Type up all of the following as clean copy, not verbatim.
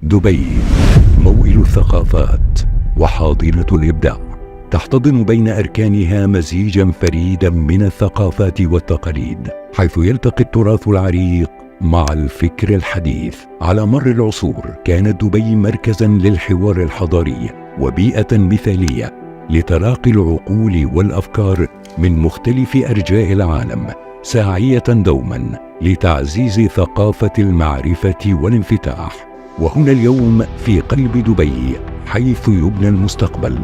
دبي موئل الثقافات وحاضنة الإبداع، تحتضن بين أركانها مزيجا فريدا من الثقافات والتقاليد، حيث يلتقي التراث العريق مع الفكر الحديث. على مر العصور كانت دبي مركزا للحوار الحضاري وبيئة مثالية لتلاقي العقول والأفكار من مختلف أرجاء العالم، ساعية دوما لتعزيز ثقافة المعرفة والانفتاح. وهنا اليوم في قلب دبي حيث يبنى المستقبل،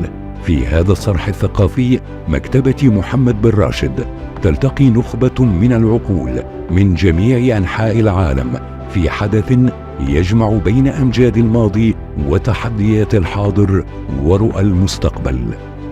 في هذا الصرح الثقافي مكتبة محمد بن راشد، تلتقي نخبة من العقول من جميع أنحاء العالم في حدث يجمع بين أمجاد الماضي وتحديات الحاضر ورؤى المستقبل.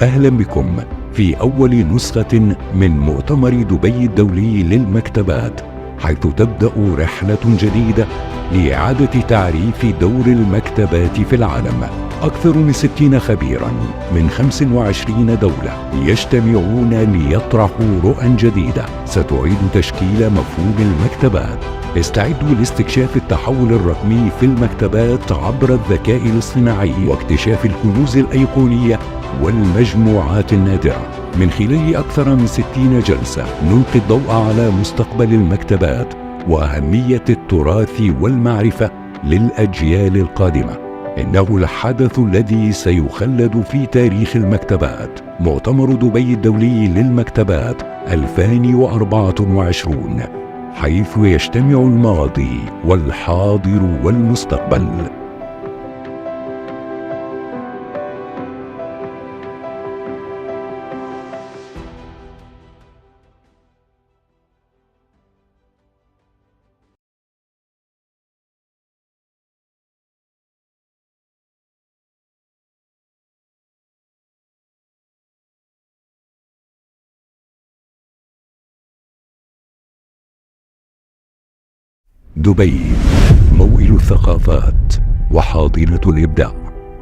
أهلا بكم في أول نسخة من مؤتمر دبي الدولي للمكتبات، حيث تبدأ رحلة جديدة لإعادة تعريف دور المكتبات في العالم. أكثر من 60 خبيراً من 25 دولة يجتمعون ليطرحوا رؤى جديدة ستعيد تشكيل مفهوم المكتبات. استعدوا لاستكشاف التحول الرقمي في المكتبات عبر الذكاء الاصطناعي واكتشاف الكنوز الأيقونية والمجموعات النادرة. من خلال أكثر من 60 جلسة نلقي الضوء على مستقبل المكتبات وأهمية التراث والمعرفة للأجيال القادمة. إنه الحدث الذي سيخلد في تاريخ المكتبات، مؤتمر دبي الدولي للمكتبات 2024، حيث يجتمع الماضي والحاضر والمستقبل. دبي موئل الثقافات وحاضنة الإبداع،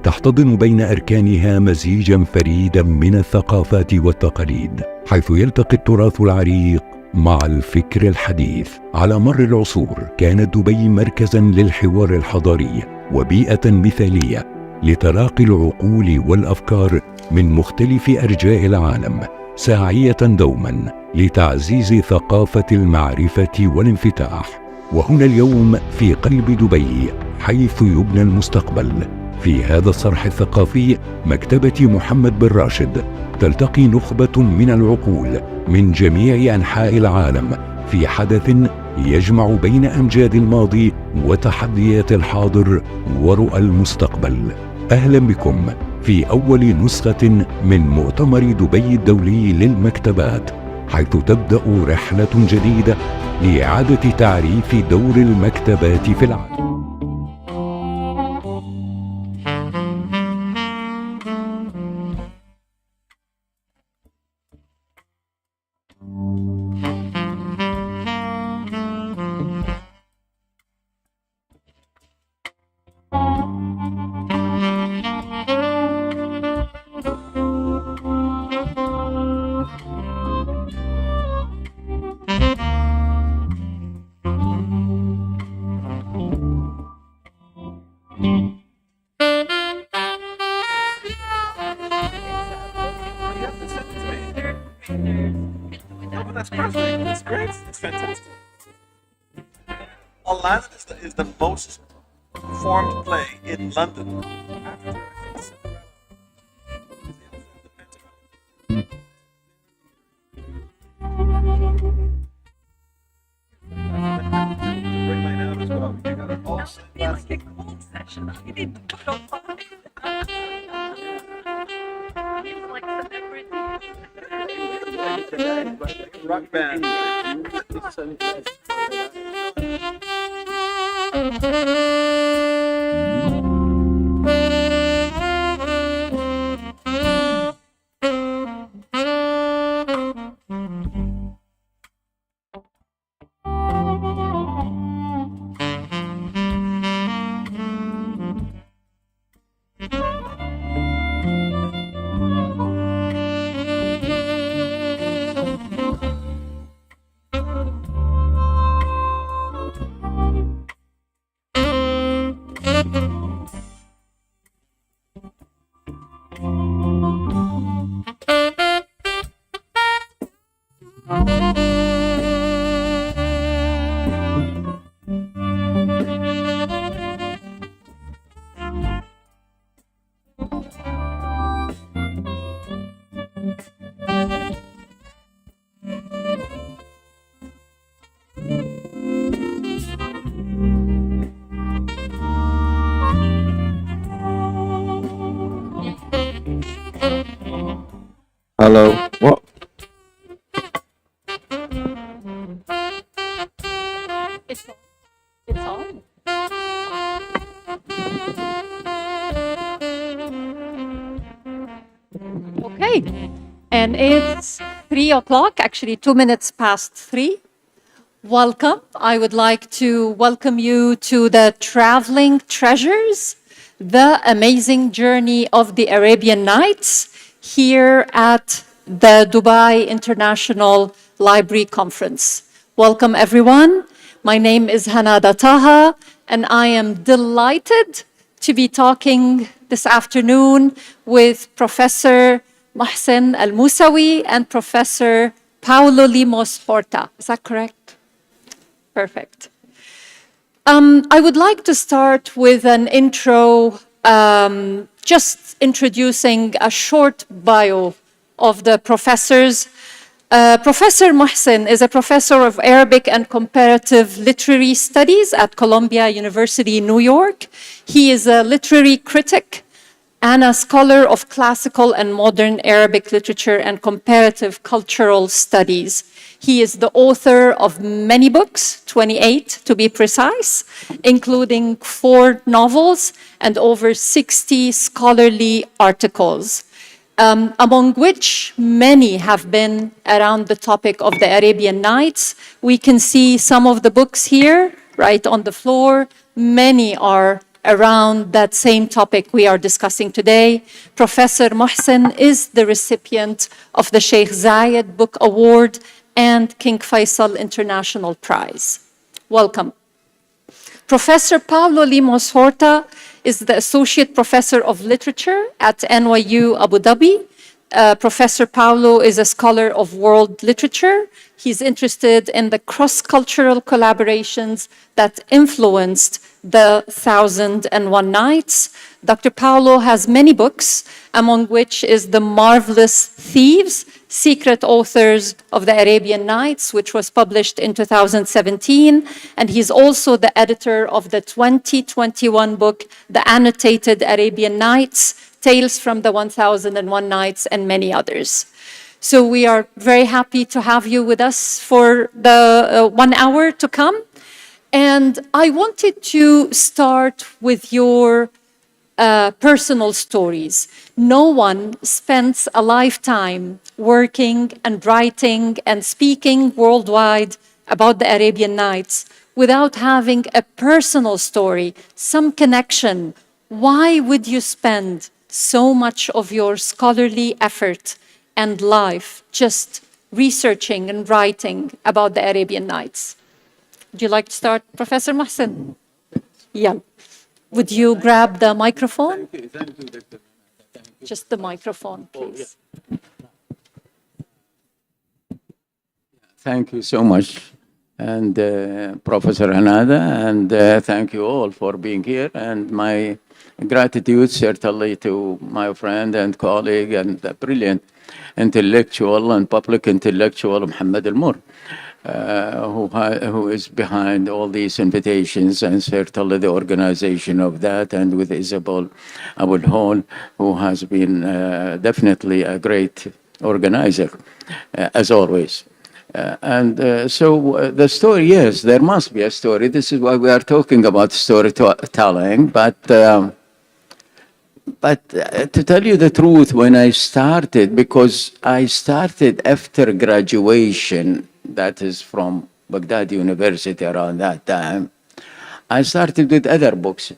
تحتضن بين أركانها مزيجا فريدا من الثقافات والتقاليد، حيث يلتقي التراث العريق مع الفكر الحديث. على مر العصور كانت دبي مركزا للحوار الحضاري وبيئة مثالية لتلاقي العقول والأفكار من مختلف أرجاء العالم، ساعية دوما لتعزيز ثقافة المعرفة والانفتاح. وهنا اليوم في قلب دبي حيث يبنى المستقبل، في هذا الصرح الثقافي مكتبة محمد بن راشد، تلتقي نخبة من العقول من جميع أنحاء العالم في حدث يجمع بين أمجاد الماضي وتحديات الحاضر ورؤى المستقبل. أهلا بكم في أول نسخة من مؤتمر دبي الدولي للمكتبات، حيث تبدأ رحلة جديدة لإعادة تعريف دور المكتبات في العالم. That's perfect. That's great. It's fantastic. Aladdin is the most performed play in London. Bring mine out as well. You got it all set. It's like a cold session. I need to put on Feels like celebrity. Rock band. Hello. What? It's on. It's on. Okay. And it's 3 o'clock, actually 2 minutes past 3. Welcome. I would like to welcome you to the Traveling Treasures, the amazing journey of the Arabian Nights here at the Dubai International Library Conference. Welcome, everyone. My name is Hanada Taha, and I am delighted to be talking this afternoon with Professor Mohsen Al-Musawi and Professor Paulo Limos Horta. Is that correct? Perfect. I would like to start with an intro, just introducing a short bio of the professors. Professor Mohsen is a professor of Arabic and Comparative Literary Studies at Columbia University, New York. He is a literary critic and a scholar of classical and modern Arabic literature and comparative cultural studies. He is the author of many books, 28 to be precise, including 4 novels and over 60 scholarly articles, among which many have been around the topic of the Arabian Nights. We can see some of the books here, right on the floor. Many are around that same topic we are discussing today. Professor Mohsen is the recipient of the Sheikh Zayed Book Award and King Faisal International Prize. Welcome. Professor Paulo Limos Horta is the Associate Professor of Literature at NYU Abu Dhabi. Professor Paulo is a scholar of world literature. He's interested in the cross-cultural collaborations that influenced the 1001 Nights. Dr. Paulo has many books, among which is The Marvelous Thieves, Secret Authors of the Arabian Nights, which was published in 2017. And he's also the editor of the 2021 book, The Annotated Arabian Nights, Tales from the 1001 Nights, and many others. So we are very happy to have you with us for the 1 hour to come. And I wanted to start with your personal stories. No one spends a lifetime working and writing and speaking worldwide about the Arabian Nights without having a personal story, some connection. Why would you spend so much of your scholarly effort and life just researching and writing about the Arabian Nights? Would you like to start, Professor Mohsen? Yeah. Would you grab the microphone? Thank you, Dr. Just the microphone, please. Thank you so much, and Professor Hanada, and thank you all for being here. And my gratitude certainly to my friend and colleague and the brilliant intellectual and public intellectual Muhammad Al-Mur, who is behind all these invitations, and certainly the organization of that, and with Isabel Abul Hol, who has been definitely a great organizer, as always. So the story, yes, there must be a story. This is why we are talking about storytelling. But to tell you the truth, when I started, because I started after graduation, that is from Baghdad University around that time, I started with other books.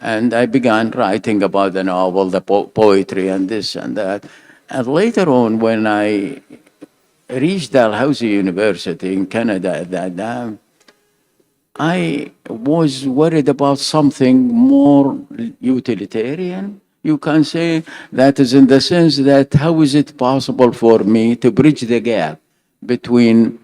And I began writing about the novel, the poetry, and this and that. And later on, when I reached Dalhousie University in Canada at that time, I was worried about something more utilitarian. You can say that is in the sense that how is it possible for me to bridge the gap between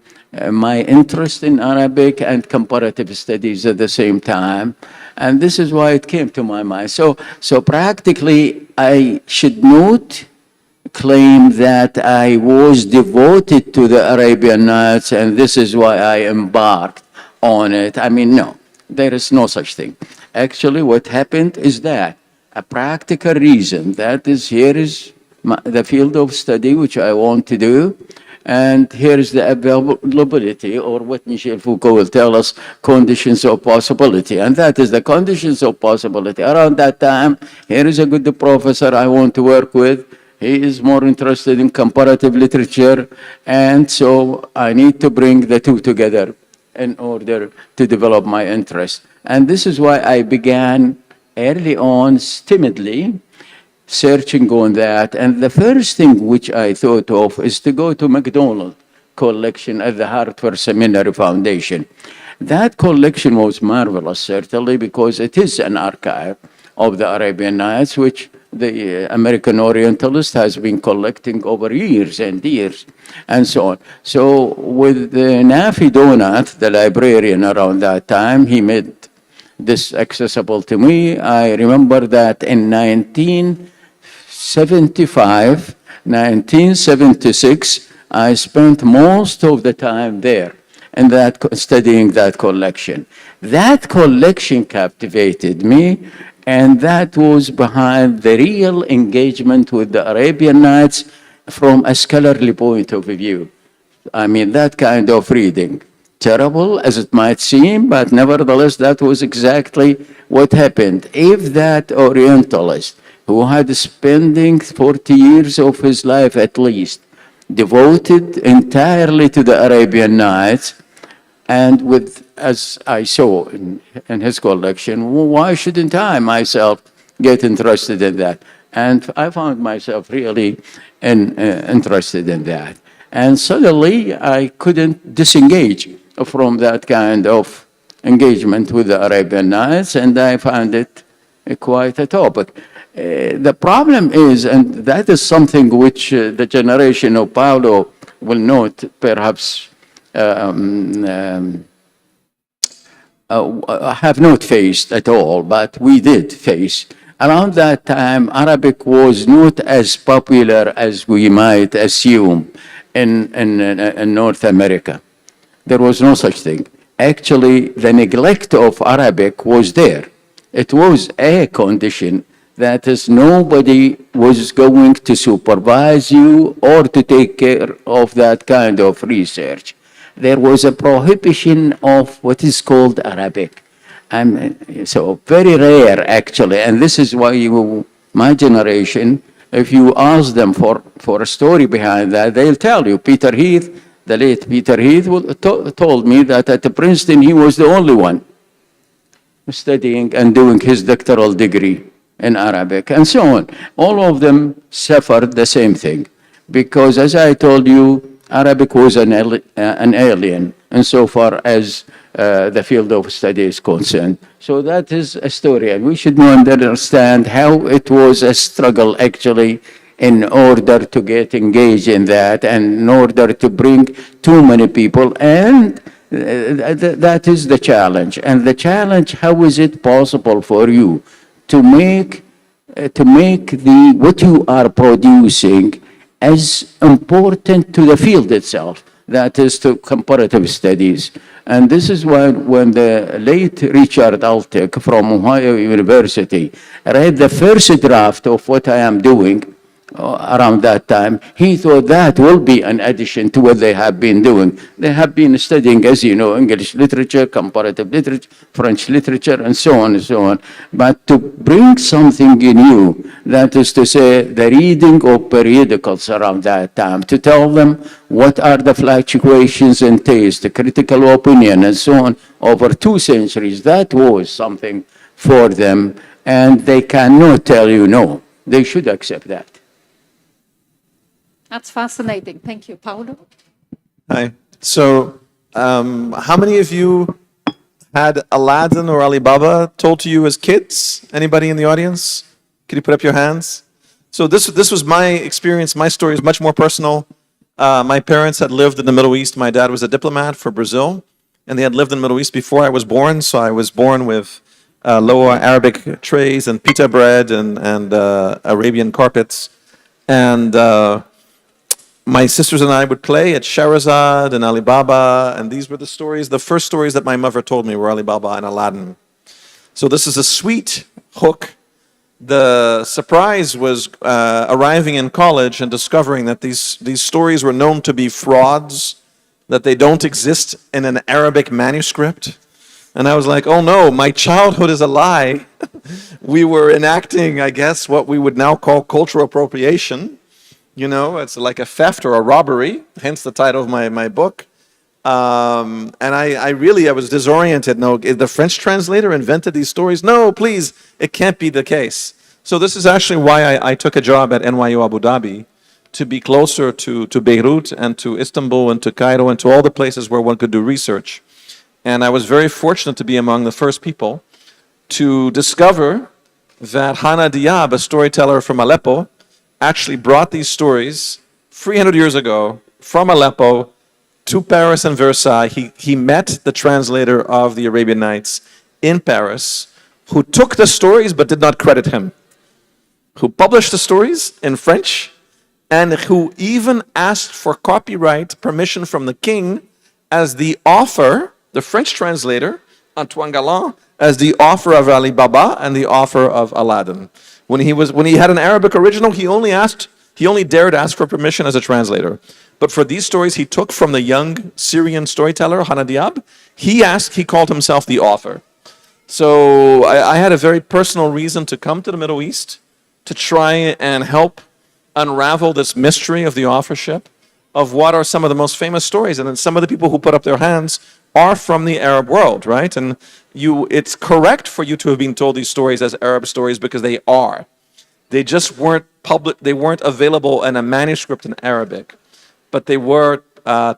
my interest in Arabic and comparative studies at the same time. And this is why it came to my mind. So practically, I should not claim that I was devoted to the Arabian Nights and this is why I embarked on it. I mean, no, there is no such thing. Actually, what happened is that a practical reason, that is, here is the field of study which I want to do. And here is the availability, or what Michel Foucault will tell us, conditions of possibility. And that is the conditions of possibility. Around that time, here is a good professor I want to work with. He is more interested in comparative literature. And so I need to bring the two together in order to develop my interest. And this is why I began early on, timidly, searching on that. And the first thing which I thought of is to go to MacDonald collection at the Hartford Seminary Foundation. That collection was marvelous, certainly, because it is an archive of the Arabian Nights, which the American Orientalist has been collecting over years and years, and so on. So with Nafi Donat, the librarian around that time, he made this accessible to me. I remember that in 1976, I spent most of the time there and studying that collection. That collection captivated me, and that was behind the real engagement with the Arabian Nights from a scholarly point of view. I mean, that kind of reading. Terrible as it might seem, but nevertheless, that was exactly what happened. If that Orientalist, who had spending 40 years of his life at least, devoted entirely to the Arabian Nights, and with, as I saw in his collection, why shouldn't I myself get interested in that? And I found myself really interested in that. And suddenly I couldn't disengage from that kind of engagement with the Arabian Nights, and I found it quite a topic. The problem is, and that is something which the generation of Paulo will note, perhaps have not faced at all, but we did face. Around that time, Arabic was not as popular as we might assume in North America. There was no such thing. Actually, the neglect of Arabic was there. It was a condition that is, nobody was going to supervise you or to take care of that kind of research. There was a prohibition of what is called Arabic. So very rare, actually, and this is why my generation, if you ask them for a story behind that, they'll tell you. Peter Heath, the late Peter Heath, told me that at Princeton he was the only one studying and doing his doctoral degree in Arabic, and so on. All of them suffered the same thing, because as I told you, Arabic was an alien insofar as the field of study is concerned. So that is a story, and we should understand how it was a struggle actually in order to get engaged in that, and in order to bring too many people, and that is the challenge. And the challenge, how is it possible for you to make what you are producing as important to the field itself, that is to comparative studies. And this is why when the late Richard Altic from Ohio University read the first draft of what I am doing around that time, he thought that will be an addition to what they have been doing. They have been studying, as you know, English literature, comparative literature, French literature, and so on and so on. But to bring something new, that is to say, the reading of periodicals around that time, to tell them what are the fluctuations in taste, the critical opinion, and so on, over 2 centuries, that was something for them, and they cannot tell you no. They should accept that. That's fascinating. Thank you. Paulo? Hi. So, how many of you had Aladdin or Alibaba told to you as kids? Anybody in the audience? Could you put up your hands? So this was my experience. My story is much more personal. My parents had lived in the Middle East. My dad was a diplomat for Brazil, and they had lived in the Middle East before I was born. So I was born with lower Arabic trays and pita bread and Arabian carpets. And my sisters and I would play at Shahrazad and Alibaba, and these were the first stories that my mother told me were Alibaba and Aladdin. So this is a sweet hook The surprise was arriving in college and discovering that these stories were known to be frauds, that they don't exist in an Arabic manuscript. And I was like, oh no, my childhood is a lie. We were enacting, I guess, what we would now call cultural appropriation. You know, it's like a theft or a robbery, hence the title of my book. And I was disoriented. No, the French translator invented these stories? No, please, it can't be the case. So this is actually why I took a job at NYU Abu Dhabi, to be closer to Beirut and to Istanbul and to Cairo and to all the places where one could do research. And I was very fortunate to be among the first people to discover that Hana Diab, a storyteller from Aleppo, actually brought these stories 300 years ago from Aleppo to Paris and Versailles. He met the translator of the Arabian Nights in Paris, who took the stories but did not credit him, who published the stories in French, and who even asked for copyright permission from the king as the author, the French translator, Antoine Galland, as the author of Ali Baba and the author of Aladdin. When he had an Arabic original, he only dared ask for permission as a translator. But for these stories he took from the young Syrian storyteller, Hana Diab, he called himself the author. So I had a very personal reason to come to the Middle East to try and help unravel this mystery of the authorship of what are some of the most famous stories. And then some of the people who put up their hands are from the Arab world, right? And it's correct for you to have been told these stories as Arab stories because they are. They just weren't they weren't available in a manuscript in Arabic, but they were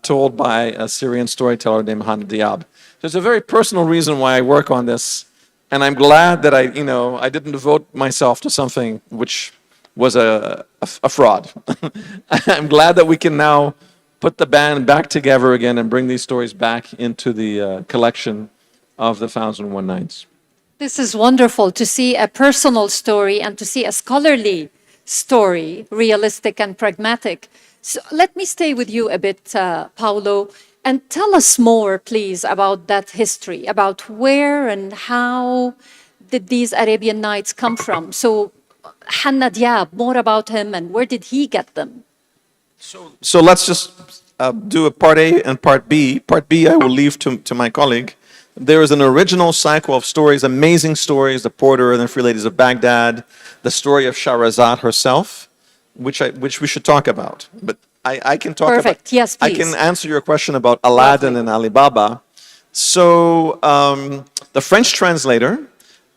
told by a Syrian storyteller named Hana Diab. There's a very personal reason why I work on this, and I'm glad that I didn't devote myself to something which was a fraud. I'm glad that we can now put the band back together again and bring these stories back into the collection of the 1001 Nights. This is wonderful to see a personal story and to see a scholarly story, realistic and pragmatic. So let me stay with you a bit, Paulo, and tell us more, please, about that history, about where and how did these Arabian Nights come from. So Hana Diab, more about him and where did he get them? So let's just do a part A and part B. Part B I will leave to my colleague. There is an original cycle of stories, amazing stories, The Porter and the Three Ladies of Baghdad, the story of Shahrazad herself, which we should talk about. But I can talk about... Perfect, yes, please. I can answer your question about Aladdin and Ali Baba. So the French translator,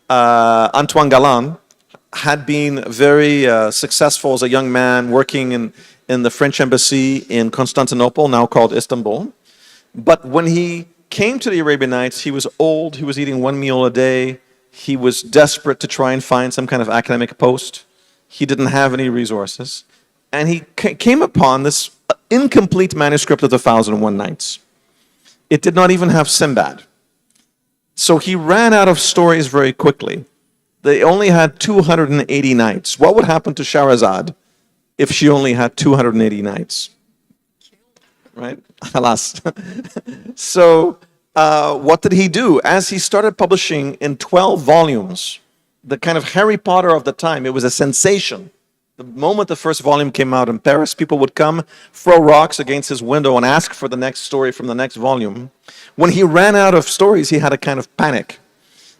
Antoine Galland, had been very successful as a young man working in the French embassy in Constantinople, now called Istanbul. But when he came to the Arabian Nights, he was old, he was eating one meal a day, he was desperate to try and find some kind of academic post. He didn't have any resources. And he came upon this incomplete manuscript of the 1001 Nights. It did not even have Sinbad. So he ran out of stories very quickly. They only had 280 nights. What would happen to Shahrazad if she only had 280 nights? Right? Alas. So what did he do? As he started publishing in 12 volumes, the kind of Harry Potter of the time, it was a sensation. The moment the first volume came out in Paris, people would come, throw rocks against his window and ask for the next story from the next volume. When he ran out of stories, he had a kind of panic.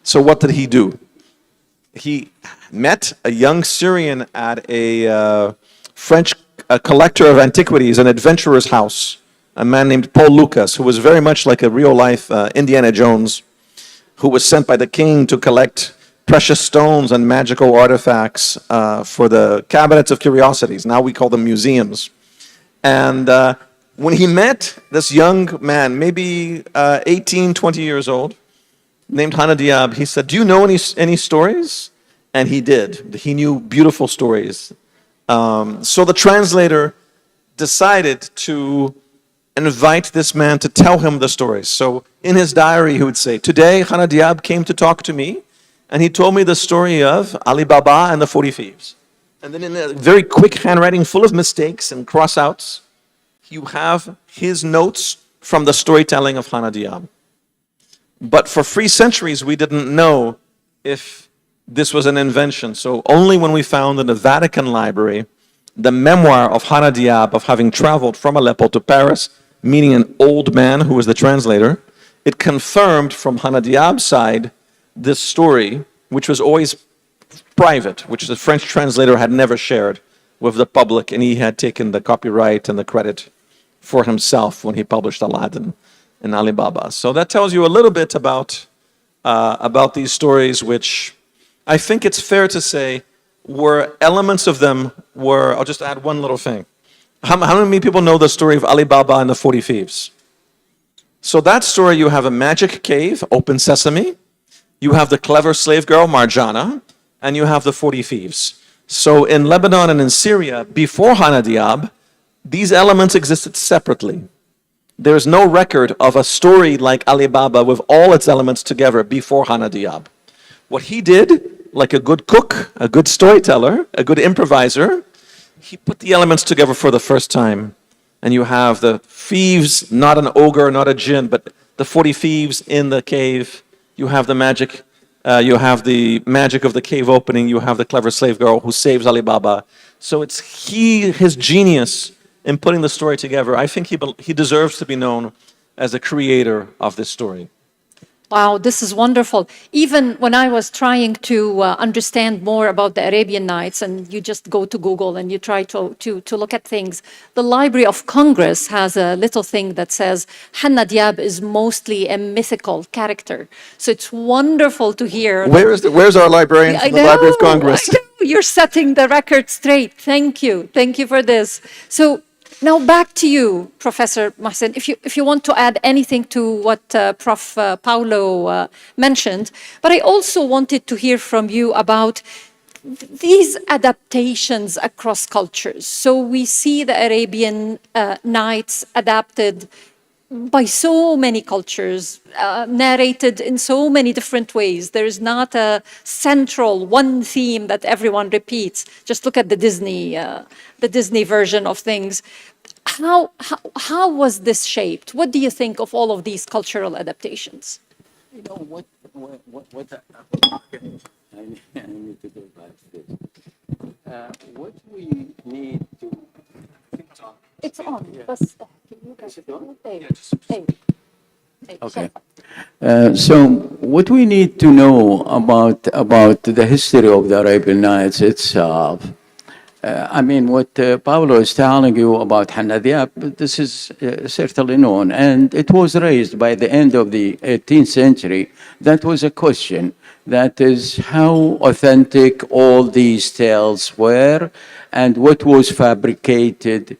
So what did he do? He met a young Syrian at a French collector of antiquities, an adventurer's house, a man named Paul Lucas, who was very much like a real-life Indiana Jones, who was sent by the king to collect precious stones and magical artifacts for the cabinets of curiosities. Now we call them museums. And when he met this young man, maybe 18, 20 years old, named Hana Diab, he said, do you know any stories? And he did. He knew beautiful stories. So the translator decided to invite this man to tell him the stories. So in his diary, he would say, today Hana Diab came to talk to me, and he told me the story of Ali Baba and the 40 Thieves. And then in a very quick handwriting full of mistakes and cross-outs, you have his notes from the storytelling of Hana Diab. But for 3 centuries, we didn't know if This was an invention. So only when we found in the Vatican Library the memoir of Hana Diab of having traveled from Aleppo to Paris, meaning an old man who was the translator, it confirmed from Hana Diab's side this story, which was always private, which the French translator had never shared with the public, and he had taken the copyright and the credit for himself when he published Aladdin and Alibaba. So that tells you a little bit about these stories, which I think it's fair to say were elements of them were, I'll just add one little thing. How many people know the story of Alibaba and the 40 Thieves? So that story, you have a magic cave, open sesame, you have the clever slave girl, Marjana, and you have the 40 Thieves. So in Lebanon and in Syria, before Hana Diab, these elements existed separately. There's no record of a story like Alibaba with all its elements together before Hana Diab. What he did, like a good cook, a good storyteller, a good improviser, he put the elements together for the first time. And you have the thieves, not an ogre, not a jinn, but the 40 thieves in the cave. You have the magic of the cave opening. You have the clever slave girl who saves Alibaba. So it's his genius in putting the story together. I think he deserves to be known as the creator of this story. Wow, this is wonderful. Even when I was trying to understand more about the Arabian Nights, and you just go to Google and you try to look at things, the Library of Congress has a little thing that says Hana Diab is mostly a mythical character. So it's wonderful to hear. Where's our librarian from the Library of Congress? I know. You're setting the record straight. Thank you. Thank you for this. So now back to you, Professor Mohsen, if you want to add anything to what Prof. Paulo mentioned. But I also wanted to hear from you about these adaptations across cultures. So we see the Arabian Nights adapted by so many cultures, narrated in so many different ways. There is not a central one theme that everyone repeats. Just look at the Disney version of things. How was this shaped? What do you think of all of these cultural adaptations? You know what I need to go back to this. What we need to. It's on. Yeah. But, can you guys- Is it on? Hey, Yeah, just- hey. Hey, Okay. So what we need to know about the history of the Arabian Nights itself, I mean, what Paulo is telling you about Hana Diab, this is certainly known, and it was raised by the end of the 18th century. That was a question. That is how authentic all these tales were, and what was fabricated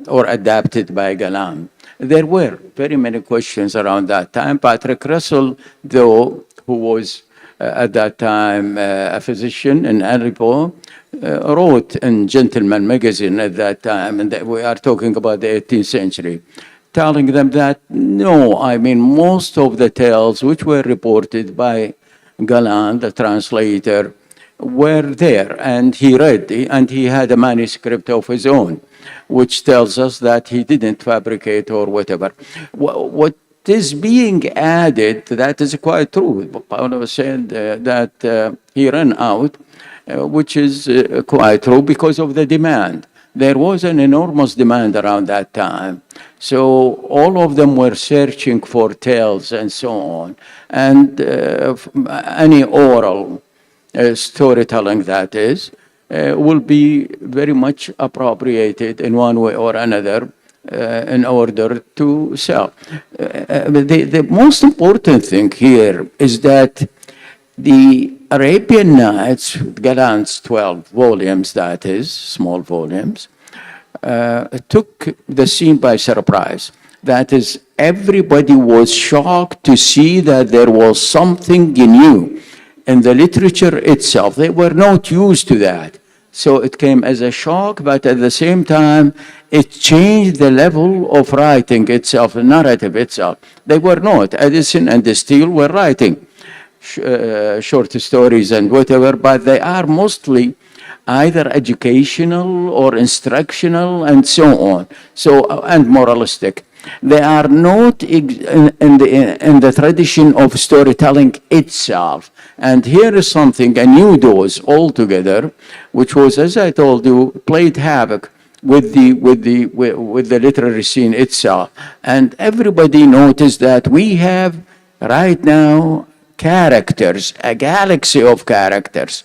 or adapted by Galan. There were very many questions around that time. Patrick Russell, though, who was at that time a physician in Aleppo, wrote in Gentleman magazine at that time, and we are talking about the 18th century, telling them that no, I mean, most of the tales which were reported by Galan, the translator, were there, and he read, and he had a manuscript of his own, which tells us that he didn't fabricate or whatever. What is being added, that is quite true. Paulo said that he ran out, which is quite true because of the demand. There was an enormous demand around that time. So all of them were searching for tales and so on. And any oral storytelling, that is, will be very much appropriated in one way or another in order to sell. The most important thing here is that the Arabian Nights, Galan's 12 volumes, that is, small volumes, took the scene by surprise. That is, everybody was shocked to see that there was something new in the literature itself. They were not used to that. So it came as a shock, but at the same time, it changed the level of writing itself, the narrative itself. They were not. Addison and Steele were writing short stories and whatever, but they are mostly either educational or instructional and so on, and moralistic. They are not in the tradition of storytelling itself. And here is something, a new dose altogether, which was, as I told you, played havoc with the literary scene itself. And everybody noticed that we have right now characters, a galaxy of characters.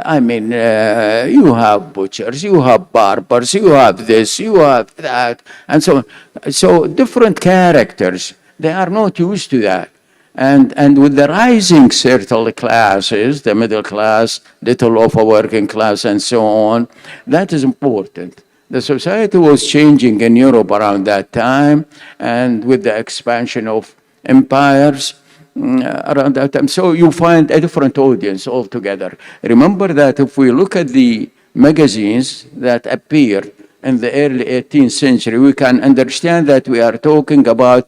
I mean, you have butchers, you have barbers, you have this, you have that, and so on. So different characters, they are not used to that. And with the rising certain classes, the middle class, little of a working class, and so on, that is important. The society was changing in Europe around that time, and with the expansion of empires around that time. So you find a different audience altogether. Remember that if we look at the magazines that appeared in the early 18th century, we can understand that we are talking about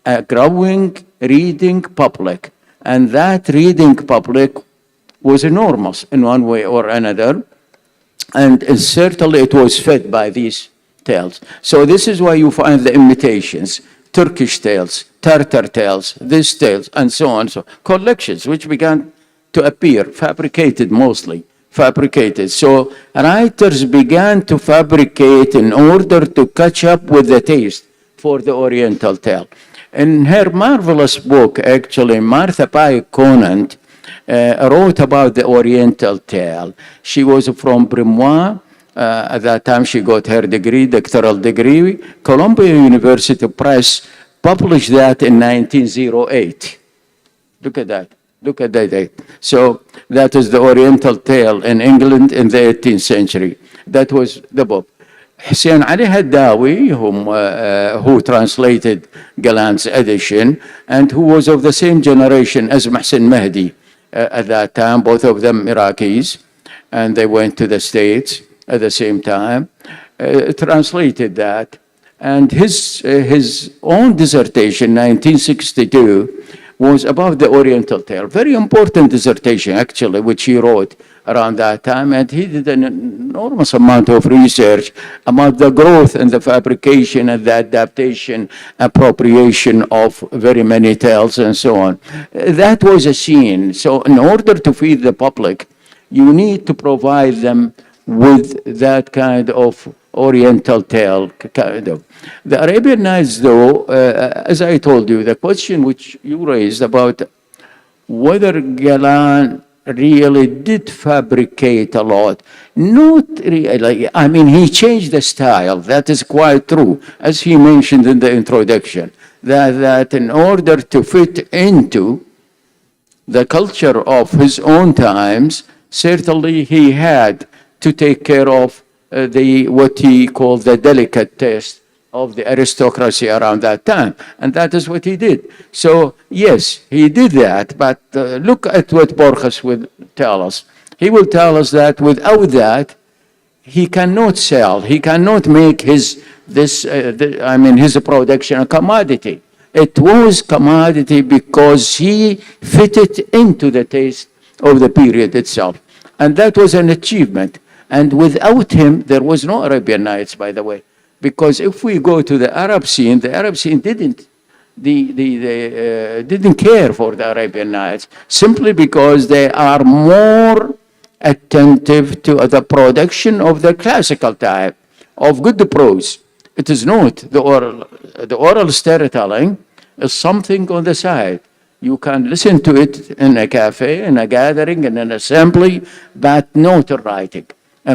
a growing reading public. And that reading public was enormous in one way or another. And certainly it was fed by these tales. So this is why you find the imitations, Turkish tales, Tartar tales, these tales, and so on. So collections which began to appear, fabricated mostly, fabricated. So writers began to fabricate in order to catch up with the taste for the Oriental tale. In her marvelous book, actually, Martha Pike Conant wrote about the Oriental tale. She was from Brumois. At that time, she got her degree, doctoral degree. Columbia University Press published that in 1908. Look at that. Look at that date. So that is the Oriental tale in England in the 18th century. That was the book. Hussein Ali Haddawi, who translated Galland's edition, and who was of the same generation as Mohsen Mahdi at that time, both of them Iraqis, and they went to the States at the same time, translated that. And his own dissertation, 1962, was about the Oriental tale. Very important dissertation, actually, which he wrote around that time. And he did an enormous amount of research about the growth and the fabrication and the adaptation, appropriation of very many tales and so on. That was a scene. So in order to feed the public, you need to provide them with that kind of Oriental tale, kind of. The Arabian Nights, though, as I told you, the question which you raised about whether Galland really did fabricate a lot, not really. I mean, he changed the style. That is quite true, as he mentioned in the introduction, that in order to fit into the culture of his own times, certainly he had to take care of what he called the delicate taste of the aristocracy around that time. And that is what he did. So, yes, he did that, but look at what Borges will tell us. He will tell us that without that, he cannot sell, he cannot make his production a commodity. It was commodity because he fitted into the taste of the period itself. And that was an achievement. And without him, there was no Arabian Nights, by the way. Because if we go to the Arab scene didn't care for the Arabian Nights, simply because they are more attentive to the production of the classical type of good prose. It is not the oral storytelling is something on the side. You can listen to it in a cafe, in a gathering, in an assembly, but not in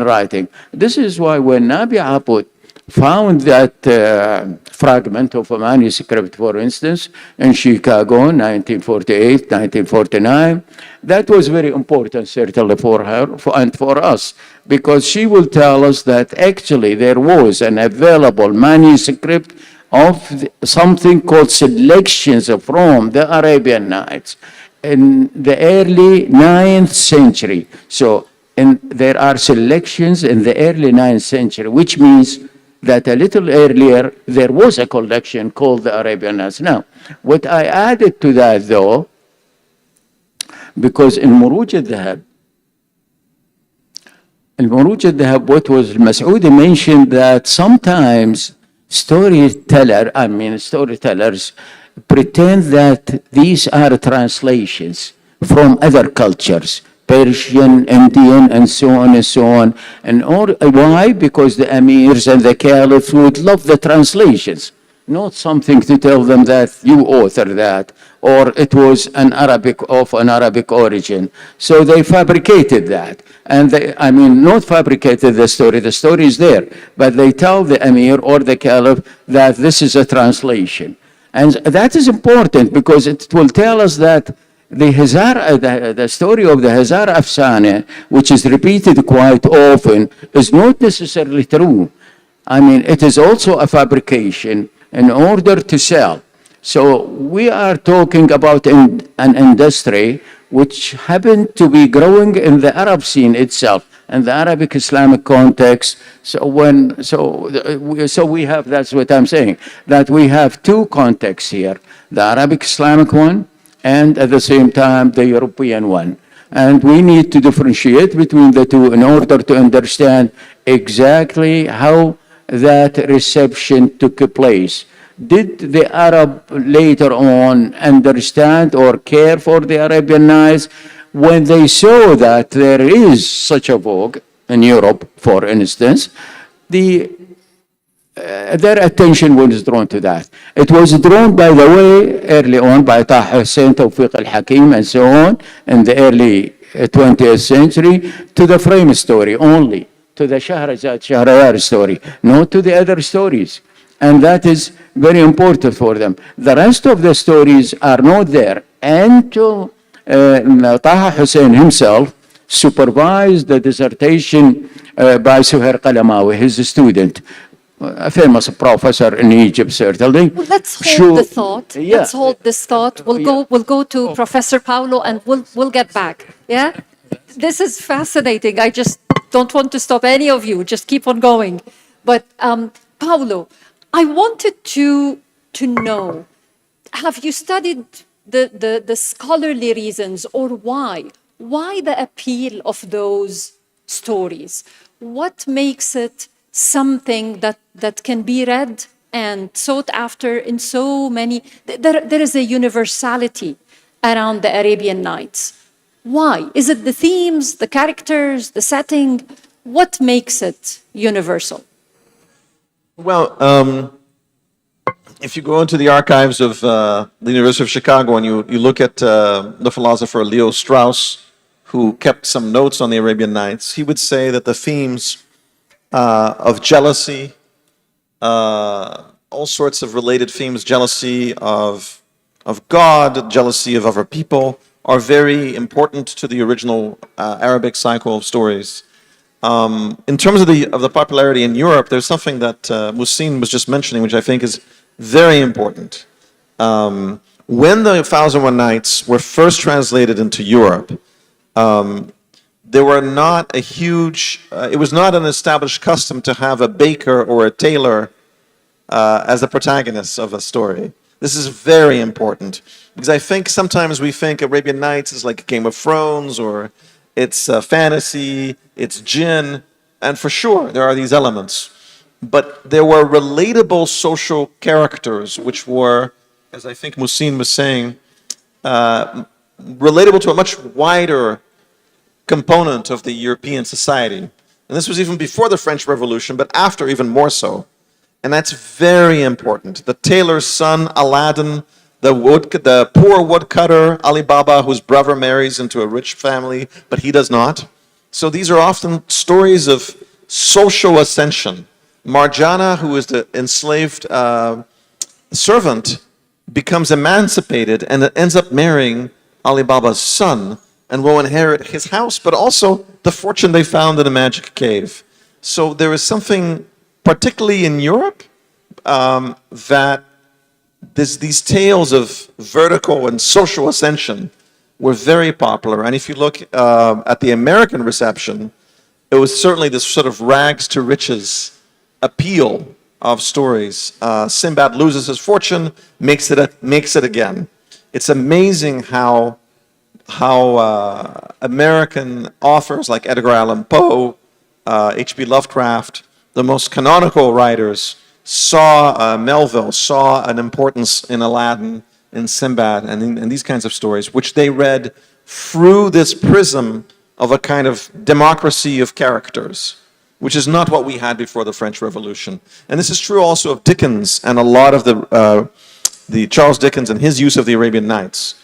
writing. This is why when Nabi Aput found that fragment of a manuscript, for instance, in Chicago, 1948, 1949, that was very important, certainly for her and for us, because she will tell us that actually there was an available manuscript of something called selections from the Arabian Nights in the early 9th century. So there are selections in the early 9th century, which means that a little earlier there was a collection called the Arabian Nights. Now, what I added to that, though, because in Muruj al-Dhahab, what was Mas'udi mentioned that sometimes storytellers pretend that these are translations from other cultures, Persian, Indian, and so on and so on. Why? Because the emirs and the caliphs would love the translations, not something to tell them that you author that, or it was an Arabic origin. So they fabricated that. And not fabricated the story is there, but they tell the emir or the caliph that this is a translation. And that is important because it will tell us that the story of the Hazara Afsane, which is repeated quite often, is not necessarily true. It is also a fabrication in order to sell. So we are talking about an industry which happened to be growing in the Arab scene itself, in the Arabic Islamic context. So we have, that's what I'm saying, that we have two contexts here, the Arabic Islamic one, and at the same time, the European one. And we need to differentiate between the two in order to understand exactly how that reception took place. Did the Arab later on understand or care for the Arabian Nights when they saw that there is such a vogue in Europe, for instance? Their attention was drawn to that. It was drawn, by the way, early on by Taha Hussein, Tawfiq al-Hakim, and so on, in the early 20th century, to the frame story only, to the Shahrayar story, not to the other stories. And that is very important for them. The rest of the stories are not there until Taha Hussein himself supervised the dissertation by Suhair Qalamawi, his student, a famous professor in Egypt, certainly. Well, let's hold the thought. Yeah. Let's hold this thought. We'll go to Professor Paulo, and we'll get back. Yeah? This is fascinating. I just don't want to stop any of you. Just keep on going. But Paulo, I wanted to know, have you studied the scholarly reasons, or why? Why the appeal of those stories? What makes it something that can be read and sought after in so many? There is a universality around the Arabian Nights. Why? Is it the themes, the characters, the setting? What makes it universal? Well, if you go into the archives of the University of Chicago and you look at the philosopher Leo Strauss, who kept some notes on the Arabian Nights, he would say that the themes of jealousy, all sorts of related themes, jealousy of God, jealousy of other people, are very important to the original Arabic cycle of stories. In terms of the popularity in Europe, there's something that Musin was just mentioning, which I think is very important. When the 1001 Nights were first translated into Europe, there were not a huge, it was not an established custom to have a baker or a tailor as the protagonists of a story. This is very important, because I think sometimes we think Arabian Nights is like Game of Thrones, or it's fantasy, it's jinn, and for sure there are these elements. But there were relatable social characters which were, as I think Musin was saying, relatable to a much wider component of the European society. And this was even before the French Revolution, but after even more so. And that's very important. The tailor's son, Aladdin, the poor woodcutter, Ali Baba, whose brother marries into a rich family, but he does not. So these are often stories of social ascension. Marjana, who is the enslaved servant, becomes emancipated and ends up marrying Ali Baba's son and will inherit his house, but also the fortune they found in a magic cave. So there is something, particularly in Europe, that these tales of vertical and social ascension were very popular. And if you look at the American reception, it was certainly this sort of rags to riches appeal of stories. Sinbad loses his fortune, makes it again. It's amazing how American authors like Edgar Allan Poe, H.P. Lovecraft, the most canonical writers, saw Melville, saw an importance in Aladdin, in Sinbad, and these kinds of stories, which they read through this prism of a kind of democracy of characters, which is not what we had before the French Revolution. And this is true also of Dickens and a lot of the Charles Dickens and his use of the Arabian Nights.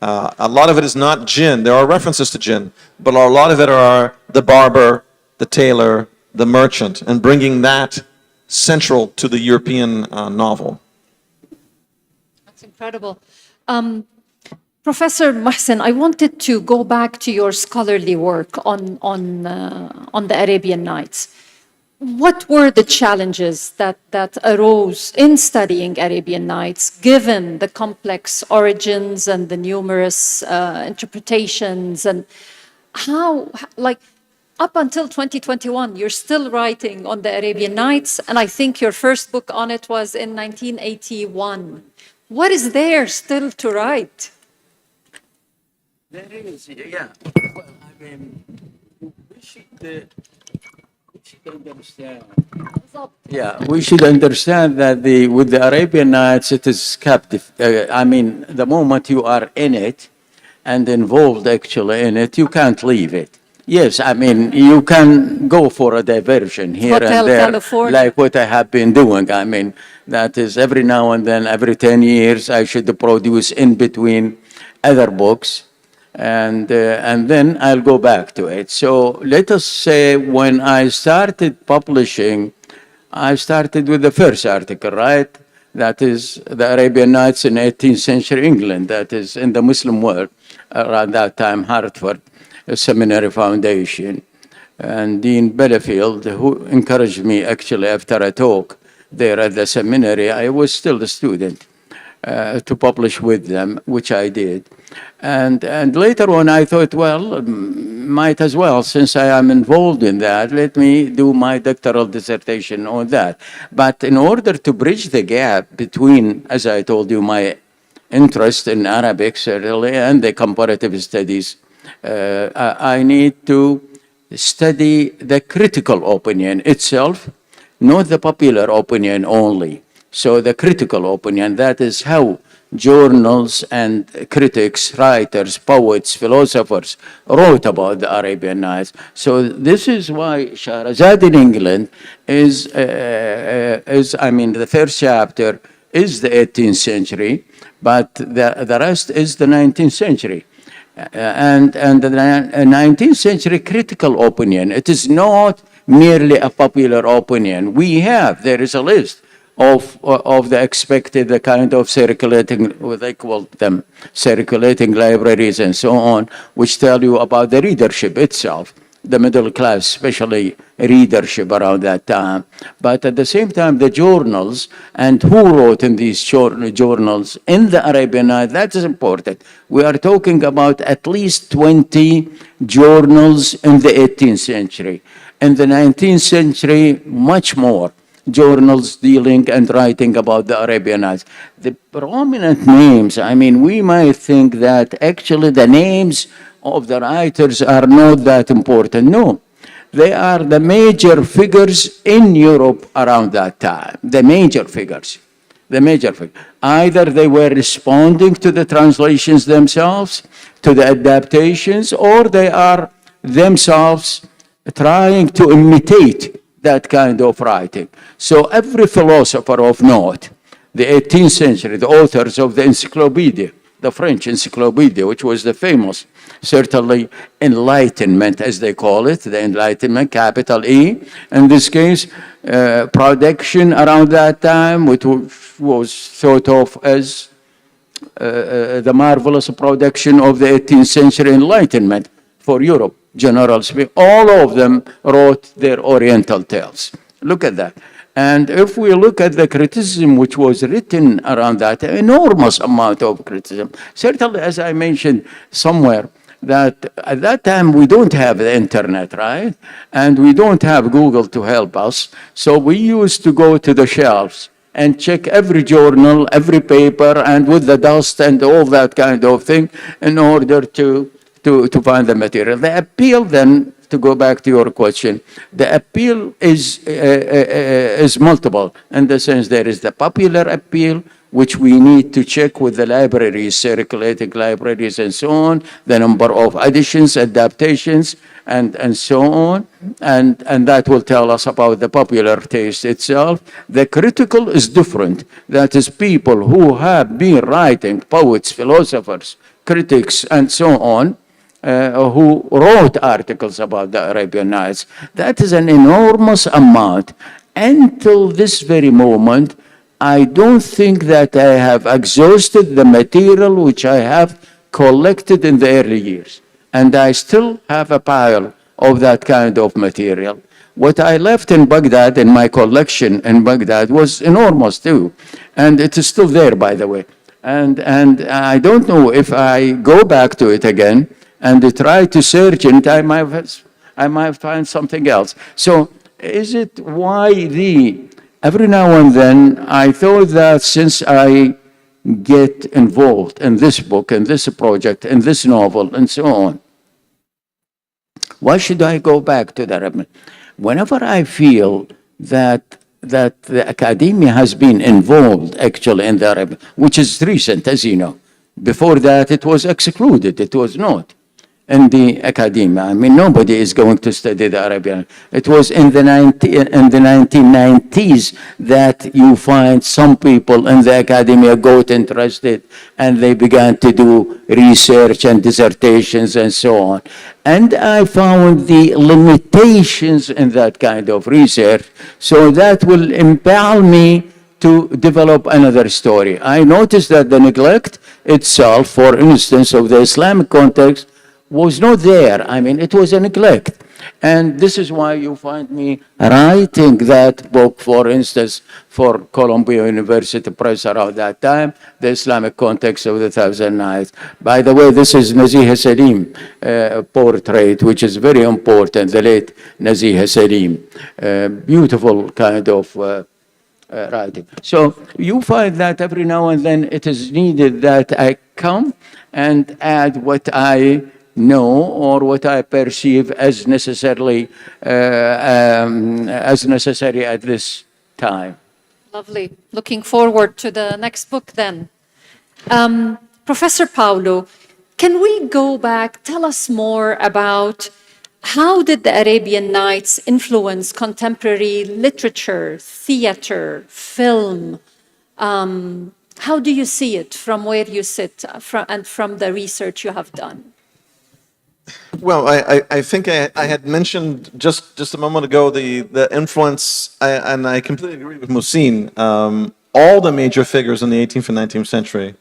A lot of it is not jinn. There are references to jinn, but a lot of it are the barber, the tailor, the merchant, and bringing that central to the European novel. That's incredible. Professor Mohsen, I wanted to go back to your scholarly work on the Arabian Nights. What were the challenges that arose in studying Arabian Nights, given the complex origins and the numerous interpretations, and how, like, up until 2021, you're still writing on the Arabian Nights, and I think your first book on it was in 1981. What is there still to write? There is, yeah. Well, I mean, we should understand. Yeah, we should understand that with the Arabian Nights, it is captive. I mean, the moment you are in it and involved actually in it, you can't leave it. Yes, I mean, you can go for a diversion here Hotel and there, California. like what I have been doing. I mean, that is every now and then, every 10 years, I should produce in between other books, and then I'll go back to it. So let us say when I started publishing, I started with the first article, right? That is the Arabian Nights in 18th century England, that is in the Muslim world, around that time, Hartford Seminary Foundation. And Dean Bellefield, who encouraged me actually after a talk there at the seminary, I was still a student, to publish with them, which I did. And later on I thought, well, might as well, since I am involved in that, let me do my doctoral dissertation on that. But in order to bridge the gap between, as I told you, my interest in Arabic certainly and the comparative studies, I need to study the critical opinion itself, not the popular opinion only. So the critical opinion, that is how journals and critics, writers, poets, philosophers wrote about the Arabian Nights. So this is why Shahrazad in England is, I mean, the first chapter is the 18th century, but the rest is the 19th century. And the 19th century critical opinion, it is not merely a popular opinion. There is a list of the expected, the kind of circulating, what they call them, circulating libraries and so on, which tell you about the readership itself, the middle class, especially readership around that time. But at the same time, the journals and who wrote in these journals in the Arabian Nights, that is important. We are talking about at least 20 journals in the 18th century. In the 19th century, much more journals dealing and writing about the Arabian Nights. The prominent names, I mean, we might think that actually the names of the writers are not that important. No, they are the major figures in Europe around that time, the major figures. Either they were responding to the translations themselves, to the adaptations, or they are themselves trying to imitate that kind of writing. So every philosopher of note, the 18th century, the authors of the encyclopedia, the French encyclopedia, which was the famous, certainly, Enlightenment, as they call it, the Enlightenment, capital E, in this case, production around that time, which was thought of as the marvelous production of the 18th century Enlightenment for Europe. General speaking, all of them wrote their Oriental tales. Look at that. And if we look at the criticism which was written around that, enormous amount of criticism. Certainly, as I mentioned somewhere, that at that time we don't have the internet, right? And we don't have Google to help us. So we used to go to the shelves and check every journal, every paper, and with the dust and all that kind of thing in order to find the material. The appeal then to go back to your question, the appeal is multiple, in the sense there is the popular appeal, which we need to check with the libraries, circulating libraries and so on, the number of editions, adaptations, and so on, and that will tell us about the popular taste itself. The critical is different. That is, people who have been writing, poets, philosophers, critics, and so on, who wrote articles about the Arabian Nights. That is an enormous amount. Until this very moment, I don't think that I have exhausted the material which I have collected in the early years. And I still have a pile of that kind of material. What I left in Baghdad, in my collection in Baghdad, was enormous too. And it is still there, by the way. And I don't know if I go back to it again and try to search it, I might find something else. So is it why every now and then I thought that since I get involved in this book, in this project, in this novel, and so on, why should I go back to the Arabian? Whenever I feel that the academia has been involved actually in the Arabian, which is recent, as you know. Before that, it was excluded. It was not in the academia. I mean, nobody is going to study the Arabian. It was in the 1990s that you find some people in the academia got interested and they began to do research and dissertations and so on. And I found the limitations in that kind of research, so that will impel me to develop another story. I noticed that the neglect itself, for instance, of the Islamic context, was not there. I mean, it was a neglect. And this is why you find me writing that book, for instance, for Columbia University Press around that time, The Islamic Context of the Thousand Nights. By the way, this is Naziha Salim portrait, which is very important, the late Naziha Salim. Beautiful kind of writing. So you find that every now and then it is needed that I come and add what I know or what I perceive as necessary at this time. Lovely. Looking forward to the next book then. Professor Paulo, can we go back, tell us more about how did the Arabian Nights influence contemporary literature, theater, film? How do you see it from where you sit and from the research you have done? Well, I think I had mentioned just a moment ago the influence, and I completely agree with Muhsin. All the major figures in the 18th and 19th century.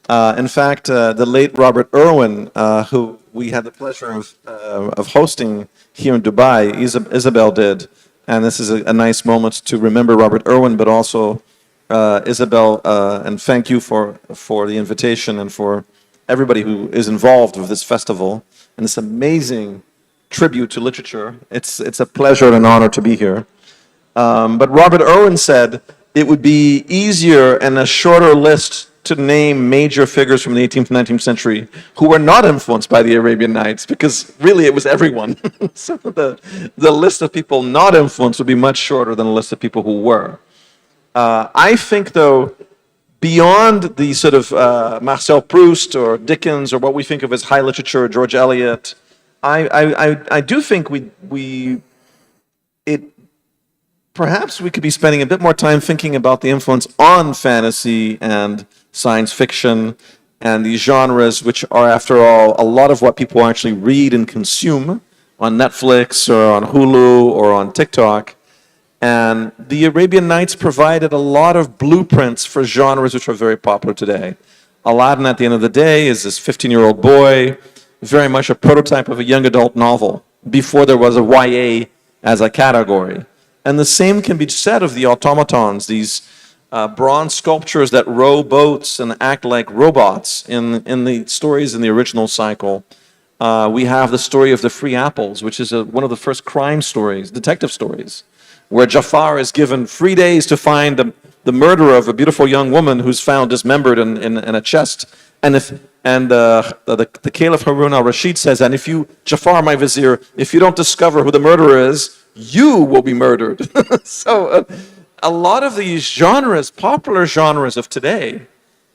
In fact, the late Robert Irwin, who we had the pleasure of hosting here in Dubai, Isabel did, and this is a nice moment to remember Robert Irwin, but also Isabel, and thank you for the invitation and for everybody who is involved with this festival and this amazing tribute to literature. It's a pleasure and an honor to be here. But Robert Irwin said it would be easier and a shorter list to name major figures from the 18th and 19th century who were not influenced by the Arabian Nights, because really it was everyone. So the list of people not influenced would be much shorter than the list of people who were. I think, though, beyond the sort of Marcel Proust or Dickens or what we think of as high literature, George Eliot, I do think perhaps we could be spending a bit more time thinking about the influence on fantasy and science fiction and these genres, which are, after all, a lot of what people actually read and consume on Netflix or on Hulu or on TikTok. And the Arabian Nights provided a lot of blueprints for genres which are very popular today. Aladdin, at the end of the day, is this 15-year-old boy, very much a prototype of a young adult novel, before there was a YA as a category. And the same can be said of the automatons, these bronze sculptures that row boats and act like robots in the stories in the original cycle. We have the story of the Free Apples, which is one of the first crime stories, detective stories, where Jafar is given 3 days to find the murderer of a beautiful young woman who's found dismembered in a chest. And if And the Caliph Harun al-Rashid says, and if you, Jafar, my vizier, if you don't discover who the murderer is, you will be murdered. So a lot of these genres, popular genres of today,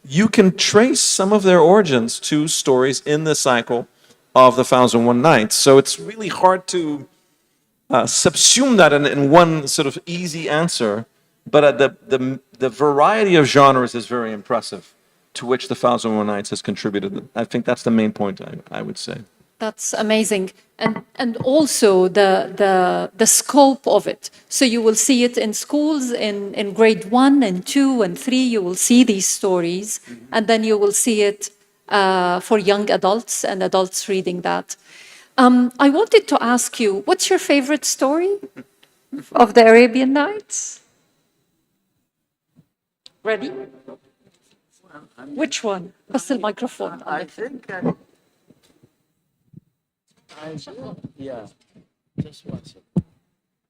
you can trace some of their origins to stories in the cycle of the 1001 Nights. So it's really hard to subsume that in one sort of easy answer, but the variety of genres is very impressive, to which the 1001 Nights has contributed. I think that's the main point, I would say. That's amazing. And also the scope of it. So you will see it in schools in grade 1 and 2 and 3, you will see these stories, and then you will see it for young adults and adults reading that. I wanted to ask you, what's your favorite story of the Arabian Nights? Ready? Which one? Pass the microphone. I think, yeah, just one second.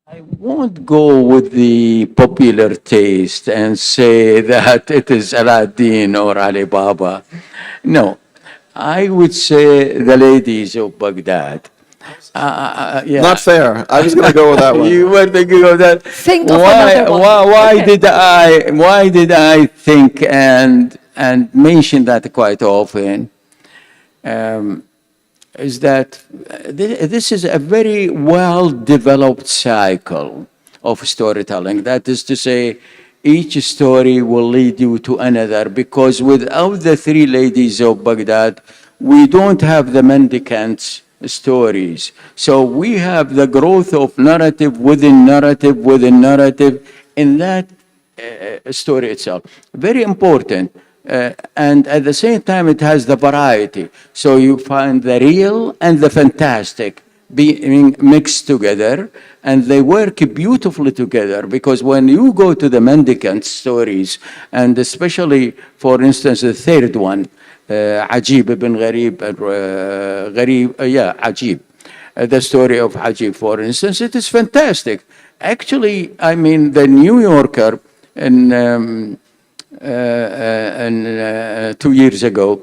I won't go with the popular taste and say that it is Aladdin or Alibaba. No, I would say the ladies of Baghdad. Yeah. Not fair. I was going to go with that one. You were thinking of that. Think of another one. Why Okay. did I think and mention that quite often? Is that this is a very well-developed cycle of storytelling. That is to say, each story will lead you to another, because without the three ladies of Baghdad, we don't have the mendicants stories. So we have the growth of narrative within narrative within narrative in that story itself. Very important. And at the same time, it has the variety. So you find the real and the fantastic being mixed together, and they work beautifully together, because when you go to the mendicant stories, and especially, for instance, the third one, Ajib ibn Ajib, the story of Ajib, for instance, it is fantastic. Actually, I mean, the New Yorker in 2 years ago,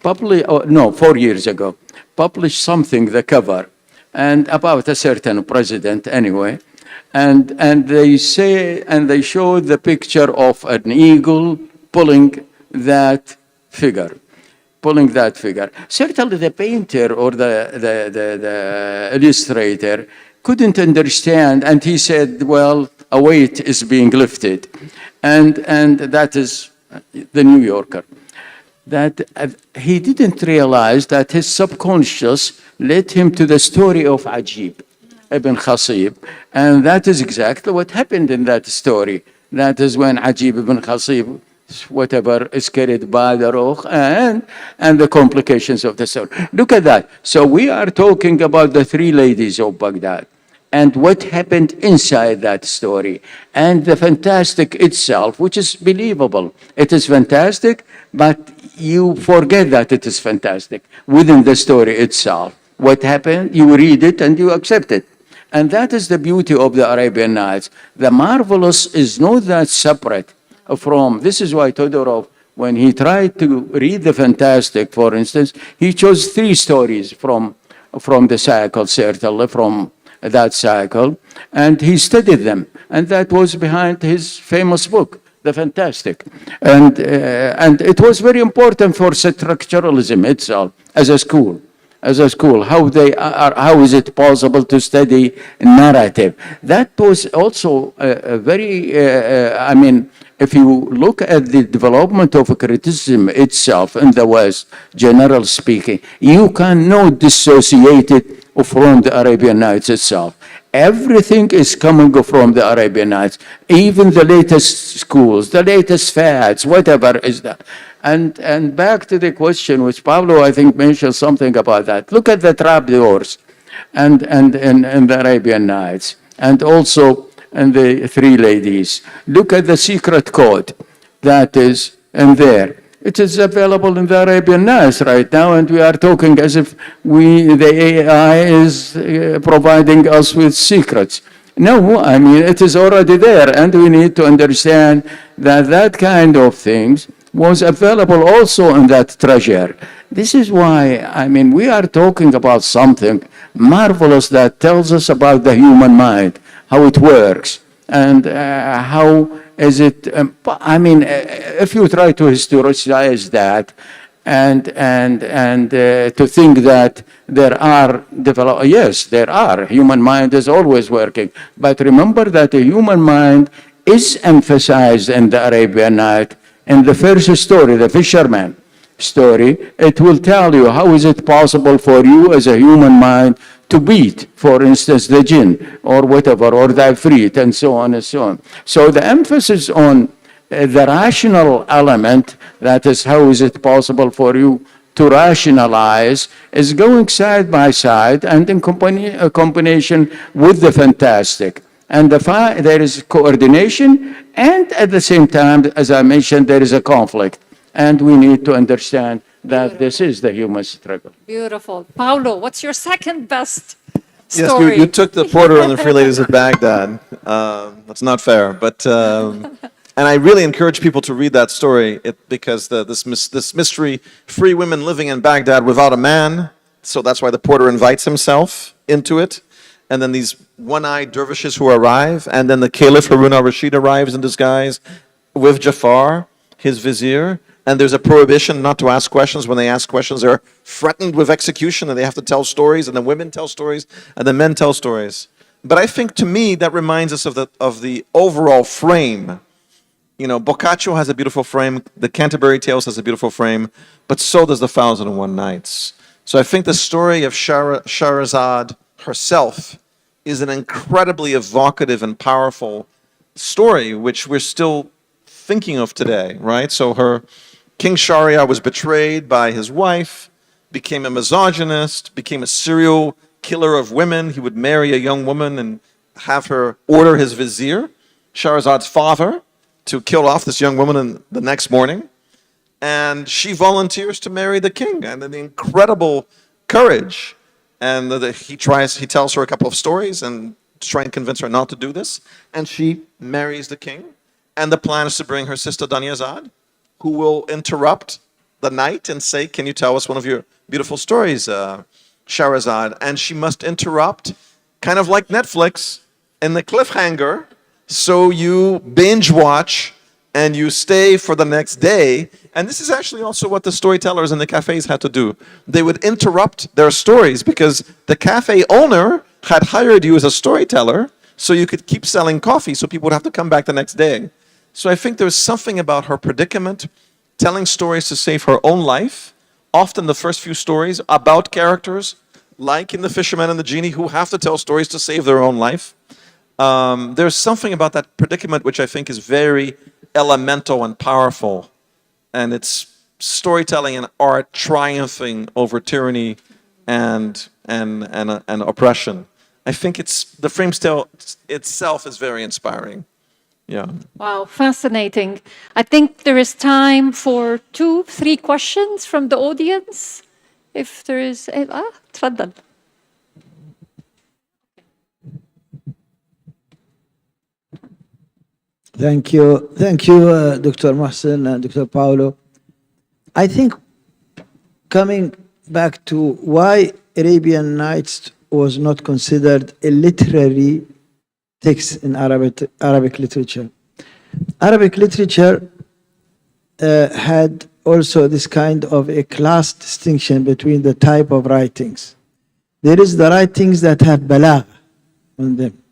probably, 4 years ago, published something, the cover, and about a certain president anyway, and they say, and they show the picture of an eagle pulling that figure. Certainly the painter or the illustrator couldn't understand, and he said, well, a weight is being lifted. And that is the New Yorker. That he didn't realize that his subconscious led him to the story of Ajib ibn Khasib. And that is exactly what happened in that story. That is when Ajib ibn Khasib, whatever, is carried by the Ruh and the complications of the story. Look at that. So we are talking about the three ladies of Baghdad, and what happened inside that story, and the fantastic itself, which is believable. It is fantastic, but you forget that it is fantastic within the story itself. What happened, you read it and you accept it. And that is the beauty of the Arabian Nights. The marvelous is not that separate from, this is why Todorov, when he tried to read the fantastic, for instance, he chose 3 stories from the cycle, certainly from that cycle, and he studied them, and that was behind his famous book, The Fantastic. And it was very important for structuralism itself as a school. How is it possible to study narrative? That was also a very, I mean, if you look at the development of criticism itself in the West, general speaking, you cannot dissociate it from the Arabian Nights itself. Everything is coming from the Arabian Nights, even the latest schools, the latest fads, whatever is that. And back to the question, which Pablo, I think, mentioned something about that. Look at the trapdoors and the Arabian Nights, and also and the three ladies. Look at the secret code that is in there. It is available in the Arabian Nights right now, and we are talking as if the AI is providing us with secrets. No, I mean, it is already there, and we need to understand that that kind of things was available also in that treasure. This is why, I mean, we are talking about something marvelous that tells us about the human mind, how it works, and how is it, if you try to historicize that, and to think that there are yes, there are. Human mind is always working. But remember that the human mind is emphasized in the Arabian Night. In the first story, the fisherman story, it will tell you how is it possible for you as a human mind to beat, for instance, the jinn or whatever, or the ifrit, and so on and so on. So the emphasis on the rational element, that is, how is it possible for you to rationalize, is going side by side and in combination with the fantastic. And there is coordination, and at the same time, as I mentioned, there is a conflict. And we need to understand that this is the human struggle. Beautiful. Paulo, what's your second best Yes, story? you took the porter and the free ladies of Baghdad. That's not fair, but and I really encourage people to read that story because this mystery, free women living in Baghdad without a man. So that's why the porter invites himself into it, and then these one-eyed dervishes who arrive, and then the Caliph Harun al-Rashid arrives in disguise with Jafar, his vizier. And there's a prohibition not to ask questions. When they ask questions, they're threatened with execution, and they have to tell stories, and the women tell stories, and the men tell stories. But I think, to me, that reminds us of the overall frame. You know, Boccaccio has a beautiful frame, the Canterbury Tales has a beautiful frame, but so does the 1001 Nights. So I think the story of Shahrazad herself is an incredibly evocative and powerful story, which we're still thinking of today, right? So King Shahryar was betrayed by his wife, became a misogynist, became a serial killer of women. He would marry a young woman and have her order his vizier, Shahrazad's father, to kill off this young woman the next morning. And she volunteers to marry the king, and the incredible courage. And he tells her a couple of stories and to try and convince her not to do this. And she marries the king. And the plan is to bring her sister Danyazad, who will interrupt the night and say, can you tell us one of your beautiful stories, Shahrazad? And she must interrupt, kind of like Netflix, in the cliffhanger, so you binge watch and you stay for the next day. And this is actually also what the storytellers in the cafes had to do. They would interrupt their stories because the cafe owner had hired you as a storyteller so you could keep selling coffee, so people would have to come back the next day. So I think there's something about her predicament, telling stories to save her own life. Often the first few stories about characters, like in The Fisherman and the Genie, who have to tell stories to save their own life. There's something about that predicament which I think is very elemental and powerful. And it's storytelling and art triumphing over tyranny and oppression. I think the frame itself is very inspiring. Yeah. Wow, fascinating. I think there is time for 2-3 questions from the audience. If there is, تفضل. Thank you, Dr. Mohsen and Dr. Paulo. I think coming back to why Arabian Nights was not considered a literary text in Arabic literature. Arabic literature had also this kind of a class distinction between the type of writings. There is the writings that have balagh on them.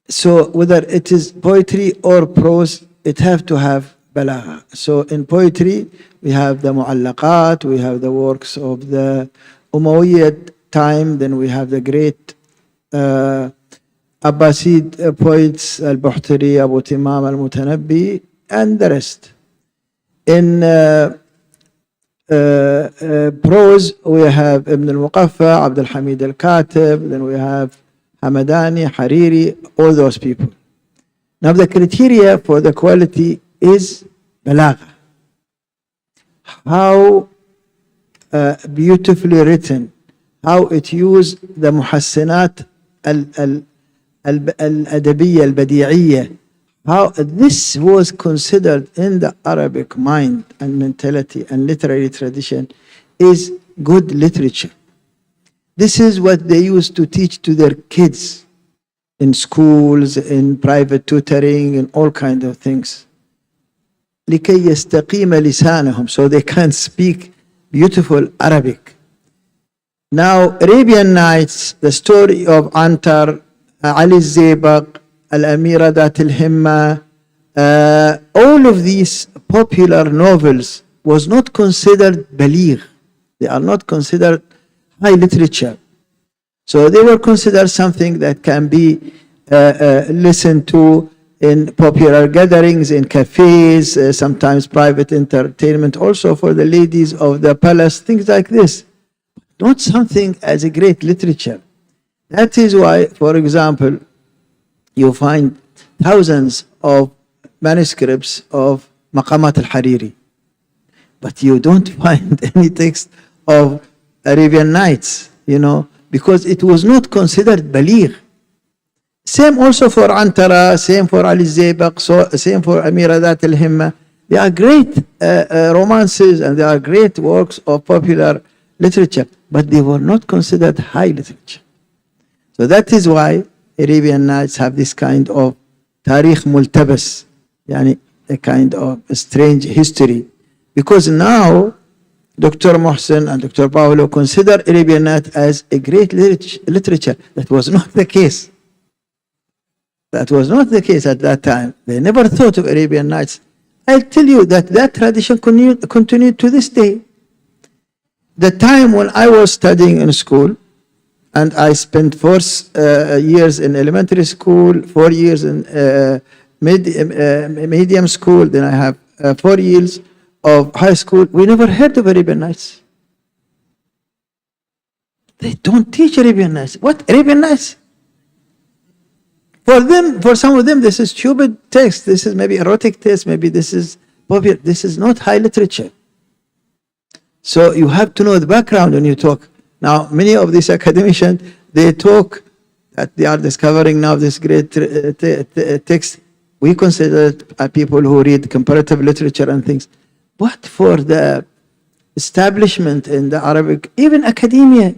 So whether it is poetry or prose, it have to have balagh. So in poetry, we have the mu'allaqat, we have the works of the Umayyad time, then we have the great Abbasid poets, Al-Buhtari, Abu Timam, Al-Mutanabbi, and the rest. In prose, we have Ibn al-Muqaffa, Abd al-Hamid al-Katib, then we have Hamadani, Hariri, all those people. Now the criteria for the quality is balagha. How beautifully written, how it used the muhassinat al-adabiyya, al-badi'iyya, how this was considered in the Arabic mind and mentality and literary tradition is good literature. This is what they used to teach to their kids in schools, in private tutoring, and all kinds of things. لكي يستقيم لسانهم, so they can speak beautiful Arabic. Now, Arabian Nights, the story of Antar, Ali Zeybak, Al-Amira Dat al-Himma, all of these popular novels was not considered baligh. They are not considered high literature. So they were considered something that can be listened to in popular gatherings, in cafes, sometimes private entertainment, also for the ladies of the palace, things like this. Not something as a great literature. That is why, for example, you find thousands of manuscripts of Maqamat al-Hariri, but you don't find any text of Arabian Nights, because it was not considered baligh. Same also for Antara, same for Ali Zeybak, same for Amira Dat al-Himma. They are great romances and they are great works of popular literature, but they were not considered high literature. So that is why Arabian Nights have this kind of tarikh multabas, yani a kind of a strange history. Because now Dr. Mohsen and Dr. Paolo consider Arabian Nights as a great literature. That was not the case. That was not the case at that time. They never thought of Arabian Nights. I'll tell you that tradition continued to this day. The time when I was studying in school, and I spent 4 years in elementary school, 4 years in medium school, then I have 4 years of high school. We never heard of Arabian Nights. They don't teach Arabian Nights. What? Arabian Nights? For them, for some of them, this is stupid text. This is maybe erotic text. Maybe this is popular. This is not high literature. So you have to know the background when you talk. Now, many of these academicians, they talk that they are discovering now this great text. We consider people who read comparative literature and things. But for the establishment in the Arabic, even academia,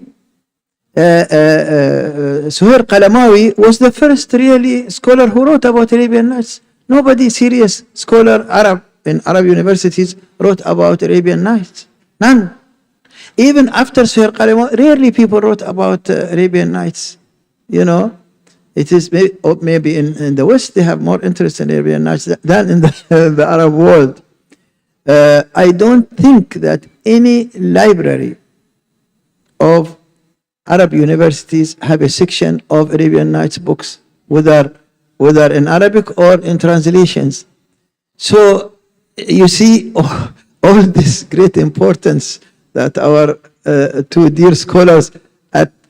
Suhair Qalamawi was the first really scholar who wrote about Arabian Nights. Nobody serious scholar Arab in Arab universities wrote about Arabian Nights. None. Even after Suhair Qalamawi, rarely people wrote about Arabian Nights. It is maybe in the West they have more interest in Arabian Nights than in the Arab world. I don't think that any library of Arab universities have a section of Arabian Nights books, whether in Arabic or in translations. So you see all this great importance that our 2 dear scholars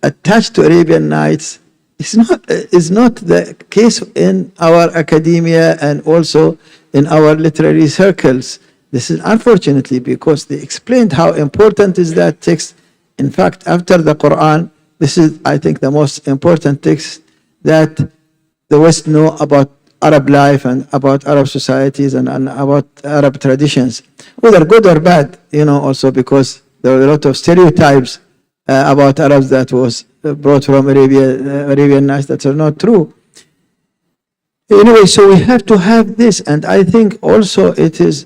attached to Arabian Nights is not the case in our academia and also in our literary circles. This is unfortunately because they explained how important is that text. In fact, after the Quran, this is, I think, the most important text that the West know about Arab life and about Arab societies and about Arab traditions, whether good or bad, also because there were a lot of stereotypes about Arabs that was brought from Arabian Nights that are not true. Anyway, so we have to have this, and I think also it is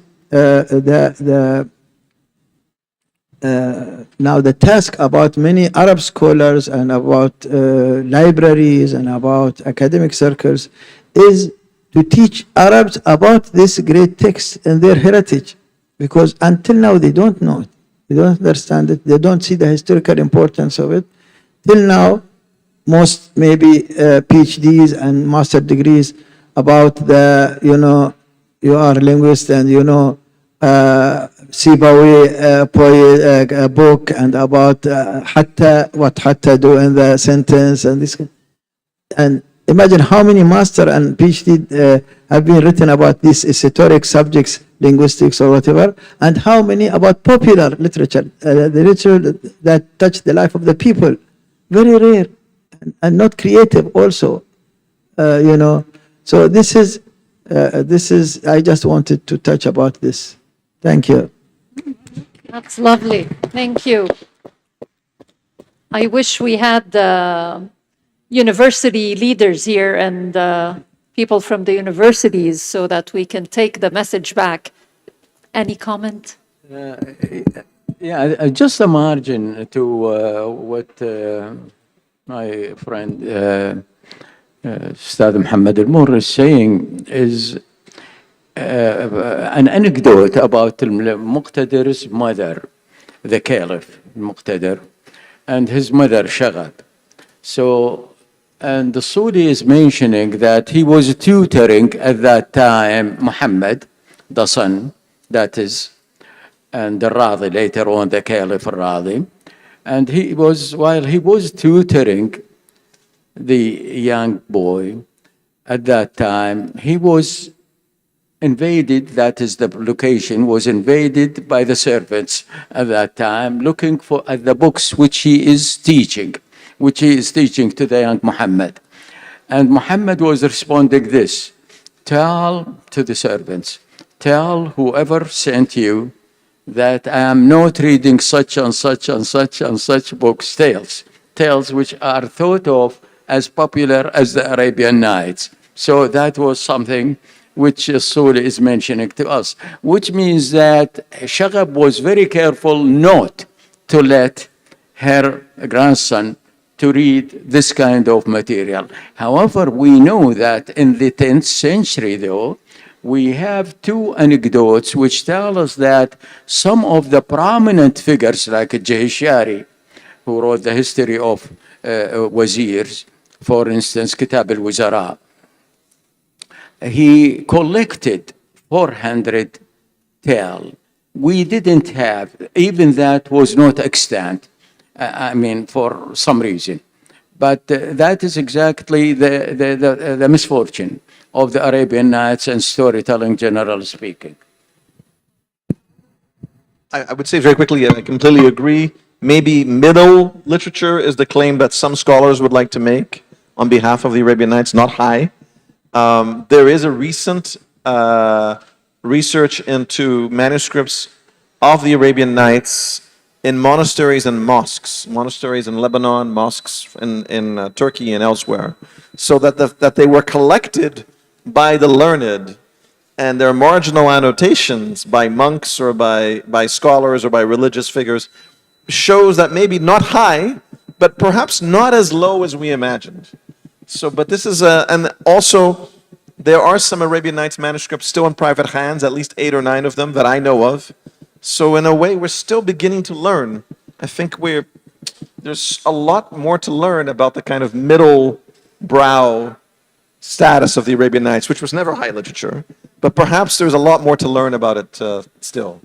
now the task about many Arab scholars and about libraries and about academic circles is to teach Arabs about this great text and their heritage, because until now they don't know it, they don't understand it, they don't see the historical importance of it. Till now, most maybe PhDs and master degrees about the, you are a linguist and Sibawi book and about what hatta do in the sentence and this. And imagine how many master and PhD have been written about these esoteric subjects, linguistics or whatever, and how many about popular literature, the literature that touch the life of the people. Very rare and not creative also, So this is This is, I just wanted to touch about this. Thank you. That's lovely. Thank you. I wish we had university leaders here and people from the universities so that we can take the message back. Any comment? Yeah, just a margin to what my friend Ustad Muhammad Al-Mur is saying is an anecdote about Muqtadir's mother, the Caliph Muqtadir, and his mother Shagab. So, and the Sudi is mentioning that he was tutoring at that time Muhammad, the son, that is, and the Radi, later on the Caliph Radi. And he was, while he was tutoring the young boy, at that time, he was invaded, that is the location, was invaded by the servants at that time, looking for at the books which he is teaching to the young Muhammad. And Muhammad was responding this, tell to the servants, tell whoever sent you that I am not reading such and such and such and such books, tales which are thought of as popular as the Arabian Nights. So that was something which Suli is mentioning to us, which means that Shagab was very careful not to let her grandson to read this kind of material. However, we know that in the 10th century, though, we have two anecdotes which tell us that some of the prominent figures, like Jahishari, who wrote the history of wazirs, for instance, Kitab al-Wuzara, he collected 400 tales. We didn't have, even that was not extant, for some reason. But that is exactly the misfortune of the Arabian Nights and storytelling, generally speaking. I would say very quickly, I completely agree. Maybe middle literature is the claim that some scholars would like to make on behalf of the Arabian Nights, not high. There is a recent research into manuscripts of the Arabian Nights in monasteries and mosques, monasteries in Lebanon, mosques in Turkey and elsewhere, so that they were collected by the learned, and their marginal annotations by monks or by scholars or by religious figures shows that maybe not high, but perhaps not as low as we imagined. So, but this is and also there are some Arabian Nights manuscripts still in private hands, at least 8 or 9 of them that I know of. So in a way, we're still beginning to learn. I think there's a lot more to learn about the kind of middle brow status of the Arabian Nights, which was never high literature. But perhaps there's a lot more to learn about it still.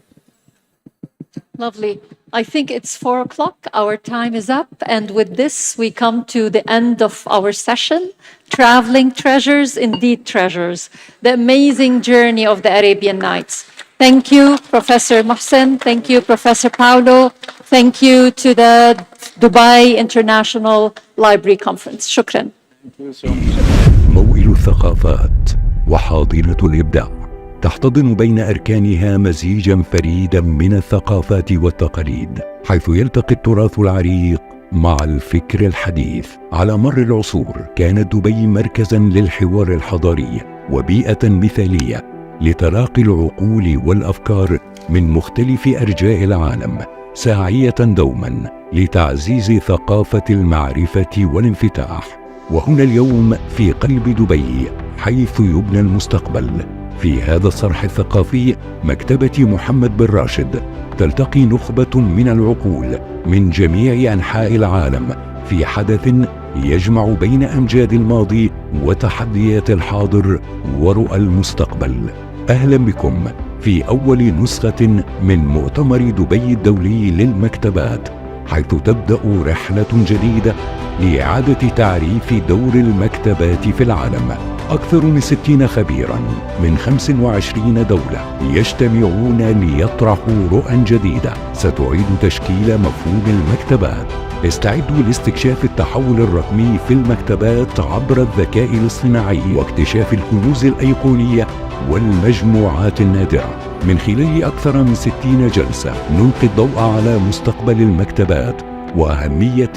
Lovely. I think it's 4 o'clock. Our time is up. And with this, we come to the end of our session. Traveling Treasures, Indeed Treasures. The amazing journey of the Arabian Nights. Thank you, Professor Mohsen. Thank you, Professor Paulo. Thank you to the Dubai International Library Conference. Shukran. Thank you so much. موئل الثقافات وحاضنة الإبداع تحتضن بين أركانها مزيجا فريدا من الثقافات والتقاليد، حيث يلتقي التراث العريق مع الفكر الحديث. على مر العصور كانت دبي مركزا للحوار الحضاري وبيئة مثالية لتلاقي العقول والأفكار من مختلف أرجاء العالم، ساعية دوما لتعزيز ثقافة المعرفة والانفتاح. وهنا اليوم في قلب دبي حيث يبنى المستقبل، في هذا الصرح الثقافي مكتبة محمد بن راشد تلتقي نخبة من العقول من جميع أنحاء العالم في حدث يجمع بين أمجاد الماضي وتحديات الحاضر ورؤى المستقبل. أهلا بكم في أول نسخة من مؤتمر دبي الدولي للمكتبات، حيث تبدأ رحلة جديدة لإعادة تعريف دور المكتبات في العالم. أكثر من 60 خبيرا من 25 دولة يجتمعون ليطرحوا رؤى جديدة ستعيد تشكيل مفهوم المكتبات استعدوا لاستكشاف التحول الرقمي في المكتبات عبر الذكاء الاصطناعي واكتشاف الكنوز الأيقونية والمجموعات النادرة. من خلال أكثر من 60 جلسة نلقي الضوء على مستقبل المكتبات وأهمية